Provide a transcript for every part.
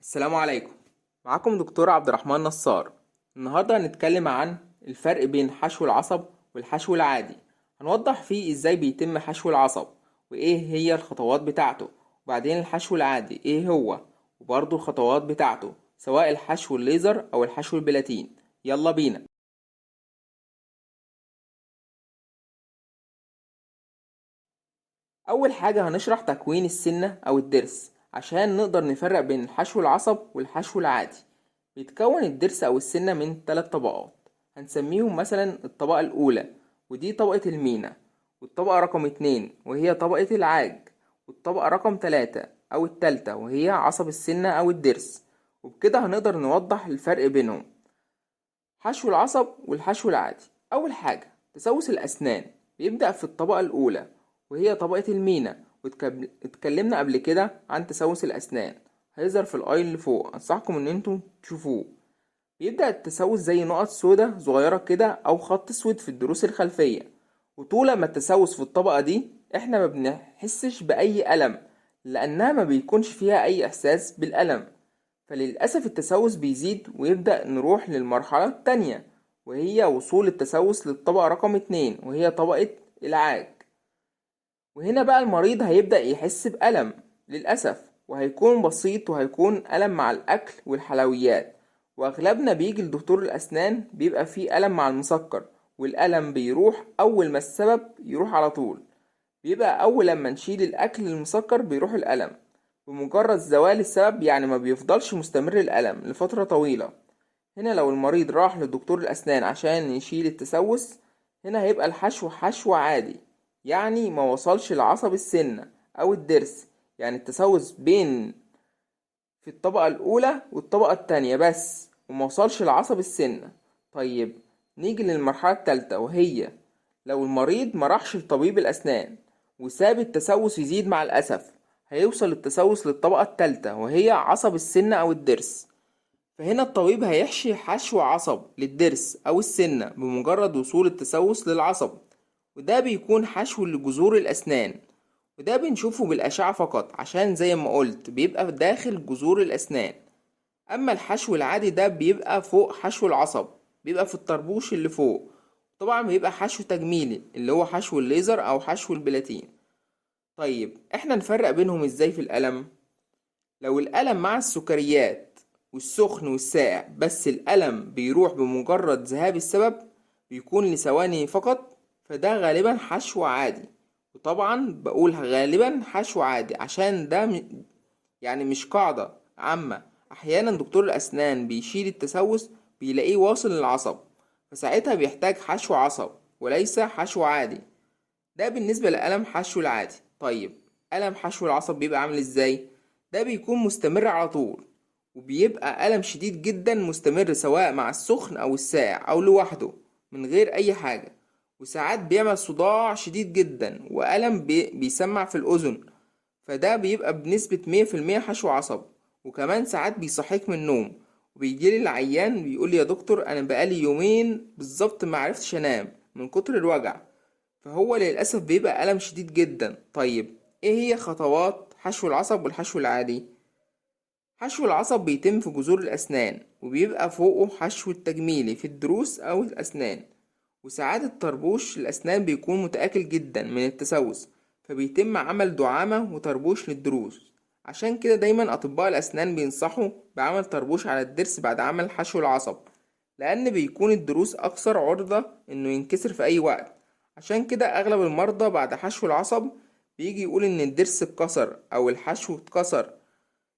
السلام عليكم. معاكم دكتور عبد الرحمن نصار. النهاردة هنتكلم عن الفرق بين حشو العصب والحشو العادي. هنوضح فيه ازاي بيتم حشو العصب وايه هي الخطوات بتاعته، وبعدين الحشو العادي ايه هو وبرضه الخطوات بتاعته، سواء الحشو الليزر او الحشو البلاتين. يلا بينا. اول حاجة هنشرح تكوين السنة او الضرس عشان نقدر نفرق بين حشو العصب والحشو العادي. بيتكون الضرس أو السنة من 3 طبقات، هنسميهم مثلا الطبقة الأولى ودي طبقة المينا، والطبقة رقم 2 وهي طبقة العاج، والطبقة رقم 3 أو التالتة وهي عصب السنة أو الضرس. وبكده هنقدر نوضح الفرق بينهم. حشو العصب والحشو العادي. أول حاجة تسوس الأسنان بيبدأ في الطبقة الأولى وهي طبقة المينا، واتكلمنا قبل كده عن تسوس الأسنان، هيظهر في الآي اللي فوق، أنصحكم إن انتم تشوفوه. بيبدأ التسوس زي نقط سودة صغيرة كده أو خط أسود في الضروس الخلفية، وطول ما التسوس في الطبقة دي احنا ما بنحسش بأي ألم، لأنها ما بيكونش فيها أي إحساس بالألم. فللأسف التسوس بيزيد ويبدأ نروح للمرحلة التانية، وهي وصول التسوس للطبقة رقم 2 وهي طبقة العاج. وهنا بقى المريض هيبدأ يحس بألم للأسف، وهيكون بسيط وهيكون ألم مع الأكل والحلويات. وأغلبنا بيجي لدكتور الأسنان بيبقى فيه ألم مع المسكر، والألم بيروح أول ما السبب يروح على طول. بيبقى أول لما نشيل الأكل المسكر بيروح الألم بمجرد زوال السبب، يعني ما بيفضلش مستمر الألم لفترة طويلة. هنا لو المريض راح لدكتور الأسنان عشان يشيل التسوس، هنا هيبقى الحشو حشو عادي، يعني ما وصلش لعصب السنة أو الضرس، يعني التسوس بين في الطبقة الأولى والطبقة التانية بس، وما وصلش لعصب السنة. طيب نيجي للمرحلة التالتة، وهي لو المريض ما راحش لطبيب الأسنان وساب التسوس يزيد مع الأسف، هيوصل التسوس للطبقة التالتة وهي عصب السنة أو الضرس. فهنا الطبيب هيحشي حشو عصب للضرس أو السنة بمجرد وصول التسوس للعصب، وده بيكون حشو لجذور الأسنان، وده بنشوفه بالأشعة فقط عشان زي ما قلت بيبقى داخل جذور الأسنان. أما الحشو العادي ده بيبقى فوق حشو العصب، بيبقى في الطربوش اللي فوق. طبعا بيبقى حشو تجميلي اللي هو حشو الليزر أو حشو البلاتين. طيب احنا نفرق بينهم ازاي في الألم؟ لو الألم مع السكريات والسخن والساقع بس الألم بيروح بمجرد ذهاب السبب، بيكون لثواني فقط، فده غالبا حشو عادي. وطبعا بقول غالبا حشو عادي عشان ده يعني مش قاعدة عامة. أحيانا دكتور الأسنان بيشيل التسوس بيلاقيه واصل للعصب، فساعتها بيحتاج حشو عصب وليس حشو عادي. ده بالنسبة لألم حشو العادي. طيب ألم حشو العصب بيبقى عامل ازاي؟ ده بيكون مستمر على طول، وبيبقى ألم شديد جدا مستمر سواء مع السخن أو الساقع أو لوحده من غير أي حاجة. وساعات بيعمل صداع شديد جدا وألم بيسمع في الأذن، فده بيبقى بنسبة 100% حشو عصب. وكمان ساعات بيصحيك من النوم، وبيجيلي العيان بيقولي يا دكتور أنا بقالي يومين بالظبط معرفتش أنام من كتر الوجع، فهو للأسف بيبقى ألم شديد جدا. طيب ايه هي خطوات حشو العصب والحشو العادي؟ حشو العصب بيتم في جذور الأسنان، وبيبقى فوقه حشو التجميلي في الضروس أو الأسنان. وساعات الطربوش الأسنان بيكون متآكل جدا من التسوس، فبيتم عمل دعامة وطربوش للضروس. عشان كده دايما أطباء الأسنان بينصحوا بعمل طربوش على الضرس بعد عمل حشو العصب، لأن بيكون الضروس أكثر عرضة إنه ينكسر في أي وقت. عشان كده أغلب المرضى بعد حشو العصب بيجي يقول إن الضرس اتكسر أو الحشو اتكسر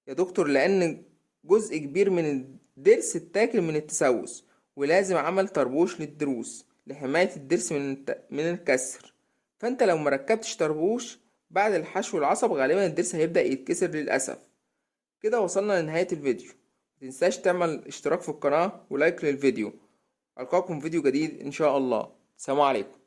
يا دكتور، لأن جزء كبير من الضرس اتاكل من التسوس، ولازم عمل طربوش للضروس لحماية الضرس من الكسر. فانت لو مركبتش طربوش بعد الحشو العصب غالبا الضرس هيبدأ يتكسر للأسف. كده وصلنا لنهاية الفيديو. متنساش تعمل اشتراك في القناة ولايك للفيديو. ألقاكم في فيديو جديد إن شاء الله. سلام عليكم.